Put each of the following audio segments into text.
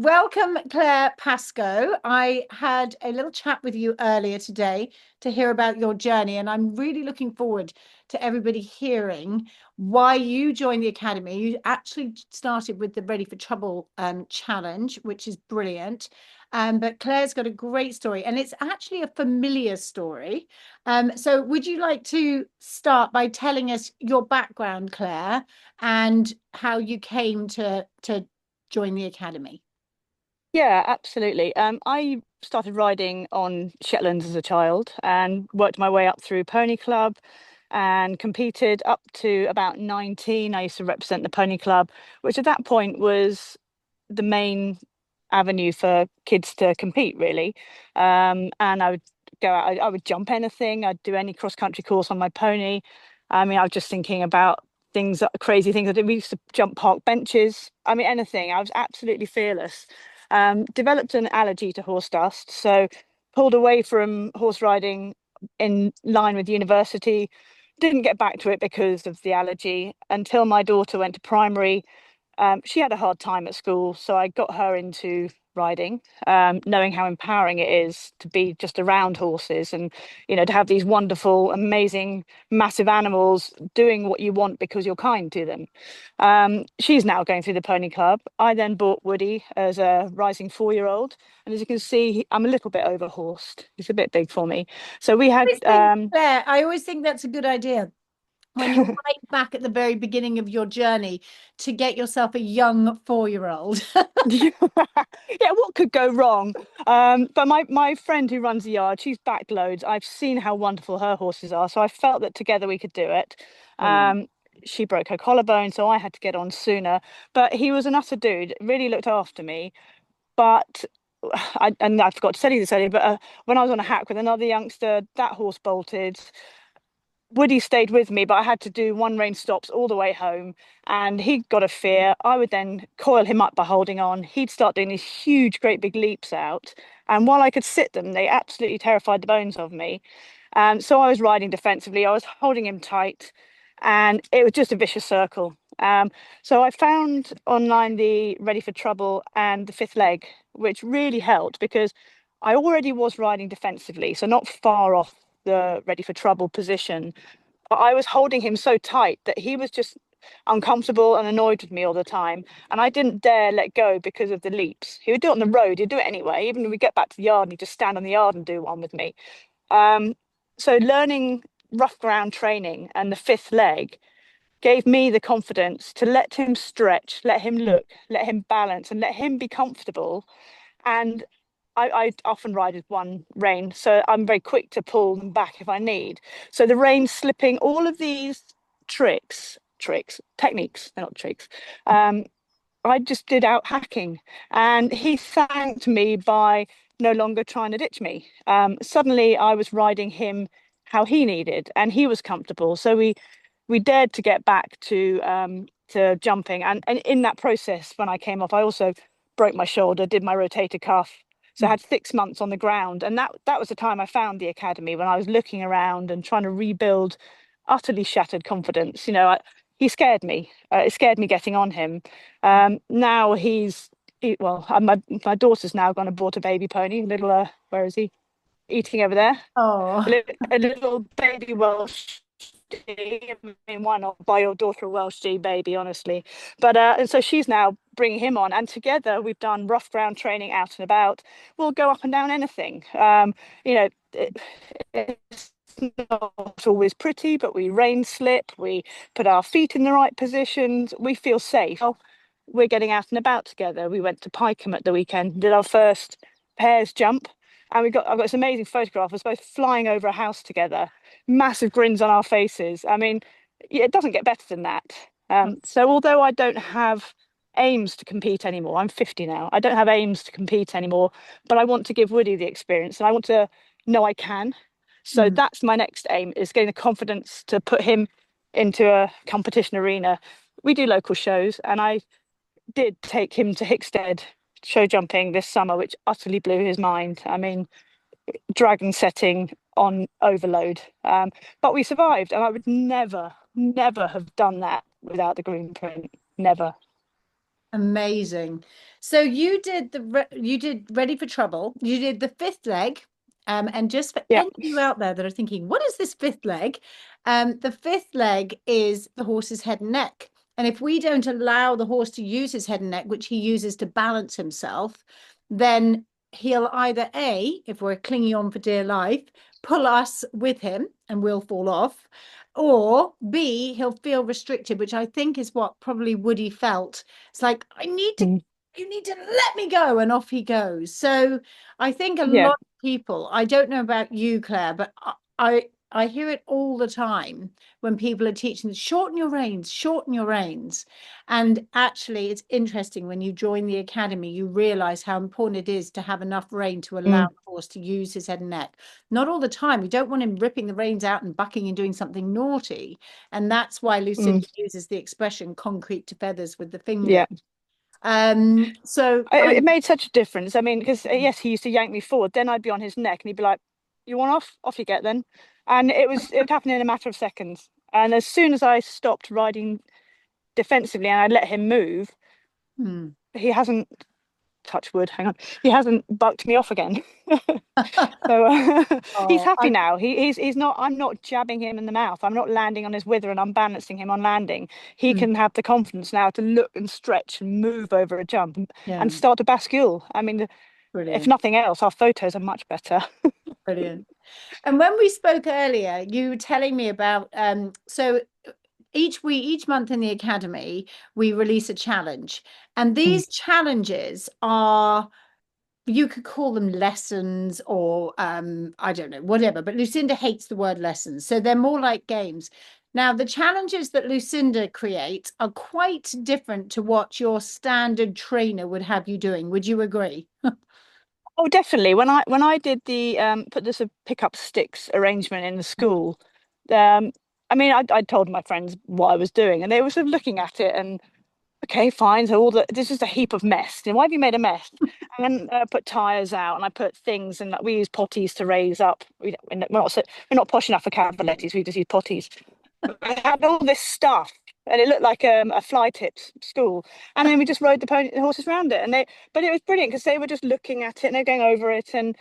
welcome, Claire Pascoe. I had a little chat with you earlier today to hear about your journey, and I'm really looking forward to everybody hearing why you joined the Academy. You actually started with the Ready for Trouble challenge, which is brilliant. But Claire's got a great story, and it's actually a familiar story. So would you like to start by telling us your background, Claire, and how you came to join the Academy? Yeah, absolutely. I started riding on Shetlands as a child and worked my way up through Pony Club and competed up to about 19. I used to represent the Pony Club, which at that point was the main avenue for kids to compete, really. And I would go out, I would jump anything, I'd do any cross-country course on my pony. I mean, I was just thinking about crazy things I did. We used to jump park benches. I mean, anything. I was absolutely fearless. Developed an allergy to horse dust, so pulled away from horse riding in line with university. Didn't get back to it because of the allergy until my daughter went to primary. She had a hard time at school, so I got her into riding, knowing how empowering it is to be just around horses and, to have these wonderful, amazing, massive animals doing what you want because you're kind to them. She's now going through the Pony Club. I then bought Woody as a rising 4-year-old. And as you can see, I'm a little bit overhorsed. He's a bit big for me. So we had, I always think that's a good idea when you're right back at the very beginning of your journey to get yourself a young 4-year-old. yeah, what could go wrong? But my friend who runs the yard, she's backed loads. I've seen how wonderful her horses are, so I felt that together we could do it. Brilliant. She broke her collarbone, so I had to get on sooner. But he was an utter dude, really looked after me. But I forgot to tell you this earlier, but when I was on a hack with another youngster, that horse bolted. Woody stayed with me, but I had to do one rein stops all the way home. And he got a fear. I would then coil him up by holding on. He'd start doing these huge, great big leaps out. And while I could sit them, they absolutely terrified the bones of me. So I was riding defensively. I was holding him tight, and it was just a vicious circle. So I found online the Ready for Trouble and the fifth leg, which really helped because I already was riding defensively, so not far off the Ready for Trouble position. But I was holding him so tight that he was just uncomfortable and annoyed with me all the time. And I didn't dare let go because of the leaps. He would do it on the road, he'd do it anyway. Even when we get back to the yard, and he'd just stand on the yard and do one with me. Um, so learning rough ground training and the fifth leg gave me the confidence to let him stretch, let him look, let him balance, and let him be comfortable. And I often ride with one rein, so I'm very quick to pull them back if I need. So the rein slipping, all of these techniques, they're not tricks. Um, I just did out hacking, and he thanked me by no longer trying to ditch me. Suddenly, I was riding him how he needed, and he was comfortable. So we dared to get back to jumping, and in that process, when I came off, I also broke my shoulder, did my rotator cuff. So I had 6 months on the ground, and that was the time I found the academy when I was looking around and trying to rebuild utterly shattered confidence. He scared me. It scared me getting on him. Now my daughter's now gone and bought a baby pony, little where is he? Eating over there. Oh, A little baby Welsh. I mean, why not buy your daughter a Welsh G baby, honestly? But and so she's now bringing him on, and together we've done rough ground training out and about. We'll go up and down anything. It's not always pretty, but we rain slip, we put our feet in the right positions, we feel safe. Well, we're getting out and about together. We went to Pycombe at the weekend, did our first pairs jump, and I've got this amazing photograph of us both flying over a house together, massive grins on our faces. I mean, yeah, it doesn't get better than that. So although I don't have aims to compete anymore, I'm 50 now, I don't have aims to compete anymore, but I want to give Woody the experience, and I want to know I can. So mm. that's my next aim, is getting the confidence to put him into a competition arena. We do local shows, and I did take him to Hickstead show jumping this summer, which utterly blew his mind. I mean, dragon setting on overload. But we survived, and I would never, never have done that without the green print. Never. Amazing. So you did Ready for Trouble. You did the fifth leg. And just for Yeah. any of you out there that are thinking, what is this fifth leg? The fifth leg is the horse's head and neck. And if we don't allow the horse to use his head and neck, which he uses to balance himself, then he'll either A, if we're clinging on for dear life, pull us with him and we'll fall off, or B, he'll feel restricted, which I think is what probably Woody felt. It's like, Mm. you need to let me go. And off he goes. So I think a Yeah. lot of people, I don't know about you, Claire, but I hear it all the time when people are teaching, shorten your reins, shorten your reins. And actually, it's interesting when you join the academy, you realize how important it is to have enough rein to allow Mm. the horse to use his head and neck. Not all the time. We don't want him ripping the reins out and bucking and doing something naughty. And that's why Mm. Lucinda uses the expression concrete to feathers with the finger. Yeah. So It made such a difference. I mean, because yes, he used to yank me forward, then I'd be on his neck, and he'd be like, "You want off? Off you get then." And it would happen in a matter of seconds. And as soon as I stopped riding defensively and I let him move, hmm. he hasn't touch wood. Hang on, he hasn't bucked me off again. So he's Oh, happy now. He's not. I'm not jabbing him in the mouth. I'm not landing on his wither and I'm balancing him on landing. He hmm, can have the confidence now to look and stretch and move over a jump yeah, and start to bascule. I mean, if brilliant, nothing else, our photos are much better. brilliant. And when we spoke earlier, you were telling me about so each month in the academy, we release a challenge. And Mm. these challenges are, you could call them lessons or I don't know, whatever, but Lucinda hates the word lessons. So they're more like games. Now, the challenges that Lucinda creates are quite different to what your standard trainer would have you doing. Would you agree? Oh, definitely. When I did the put this pickup sticks arrangement in the school, um, I mean, I told my friends what I was doing, and they were sort of looking at it and okay, fine. So all the this is a heap of mess. And why have you made a mess? And then put tires out, and I put things, and like, we use potties to raise up. We're not posh enough for cavalettis. We just use potties. I had all this stuff, and it looked like a fly tips school. And then we just rode the horses around it, and but it was brilliant because they were just looking at it and they're going over it. And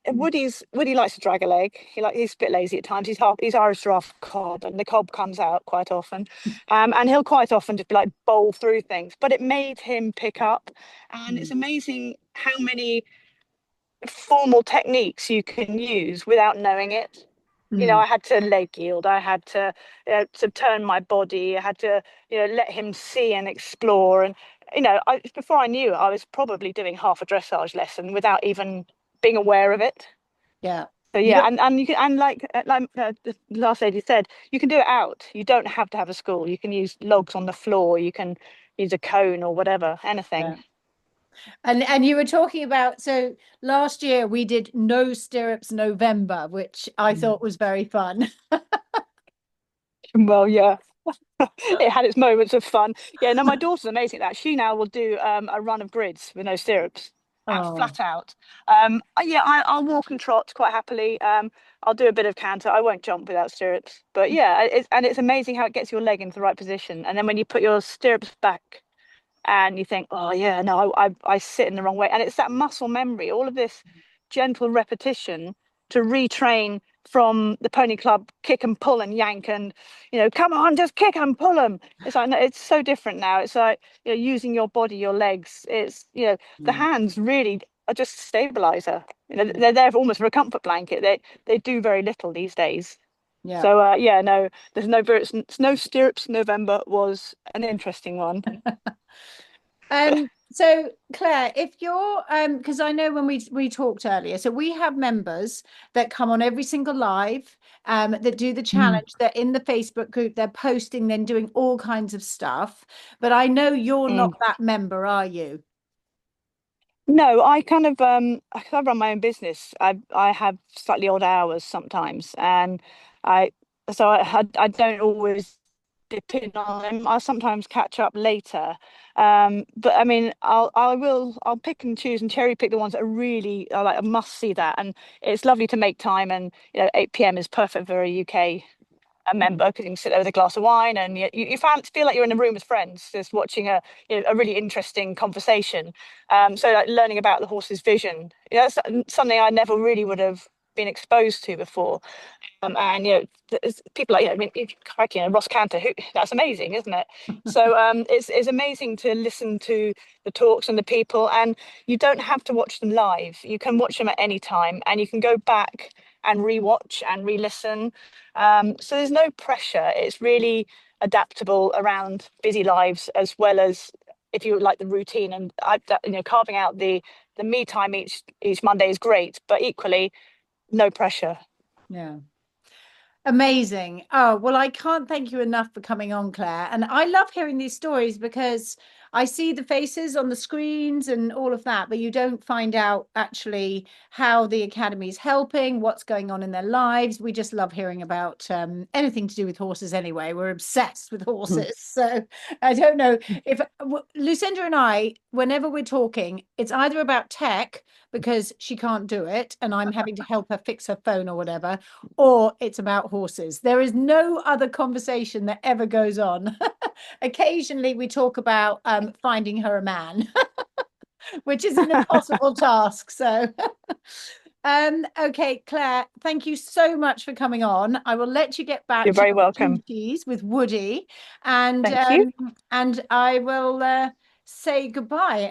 Woody likes to drag a leg. He's a bit lazy at times. He's Irish Giraffe cob, and the cob comes out quite often. And he'll quite often just be like bowl through things. But it made him pick up, and it's Mm, amazing how many formal techniques you can use without knowing it. mm, I had to leg yield. I had to turn my body. I had to, let him see and explore. And, before I knew it, I was probably doing half a dressage lesson without even being aware of it. yeah. So You yeah, and you can, and like the last lady said, you can do it out. You don't have to have a school. You can use logs on the floor. You can use a cone or whatever, anything. yeah. And you were talking about, so last year we did No Stirrups November, which I Mm. thought was very fun. Well, yeah. It had its moments of fun. Yeah, no, my daughter's amazing at that. She now will do a run of grids with no stirrups, Oh, flat out. Yeah, I'll walk and trot quite happily. I'll do a bit of canter. I won't jump without stirrups. But yeah, it's amazing how it gets your leg into the right position. And then when you put your stirrups back and you think, oh yeah, no, I sit in the wrong way. And it's that muscle memory, all of this gentle repetition to retrain from the pony club kick and pull and yank and come on, just kick and pull them. It's like no, it's so different now. It's like using your body, your legs. It's the mm, hands really are just stabilizer. mm, They're there almost for a comfort blanket. They do very little these days. yeah. So yeah, no, there's no stirrups. November was an interesting one. So Claire, if you're because I know when we talked earlier, so we have members that come on every single live, that do the Mm. challenge, they're in the Facebook group, they're posting, then doing all kinds of stuff. But I know you're not Mm. that member, are you? No, I kind of 'cause I run my own business. I have slightly odd hours sometimes, and I I don't always depend on them. I sometimes catch up later. But I mean, I'll pick and choose and cherry pick the ones that are really are like I must see that, and it's lovely to make time. And 8 p.m. is perfect for a UK a member, because you can sit there with a glass of wine and you feel like you're in a room with friends, just watching a really interesting conversation. So like learning about the horse's vision, that's something I never really would have been exposed to before. And people like, I mean, crikey, Ross Cantor, that's amazing, isn't it? So it's amazing to listen to the talks and the people, and you don't have to watch them live. You can watch them at any time, and you can go back and rewatch and re-listen. So there's no pressure. It's really adaptable around busy lives, as well as if you like the routine. And carving out the me time each Monday is great, but equally no pressure. Yeah. Amazing. Oh, well, I can't thank you enough for coming on, Claire. And I love hearing these stories because I see the faces on the screens and all of that, but you don't find out actually how the Academy is helping, what's going on in their lives. We just love hearing about anything to do with horses anyway. We're obsessed with horses. So I don't know if Lucinda and I, whenever we're talking, it's either about tech because she can't do it and I'm having to help her fix her phone or whatever, or it's about horses. There is no other conversation that ever goes on. Occasionally we talk about finding her a man, which is an impossible task. So okay, Claire, thank you so much for coming on. I will let you get back You're to very your welcome. duties with Woody, and Thank you. I will say goodbye.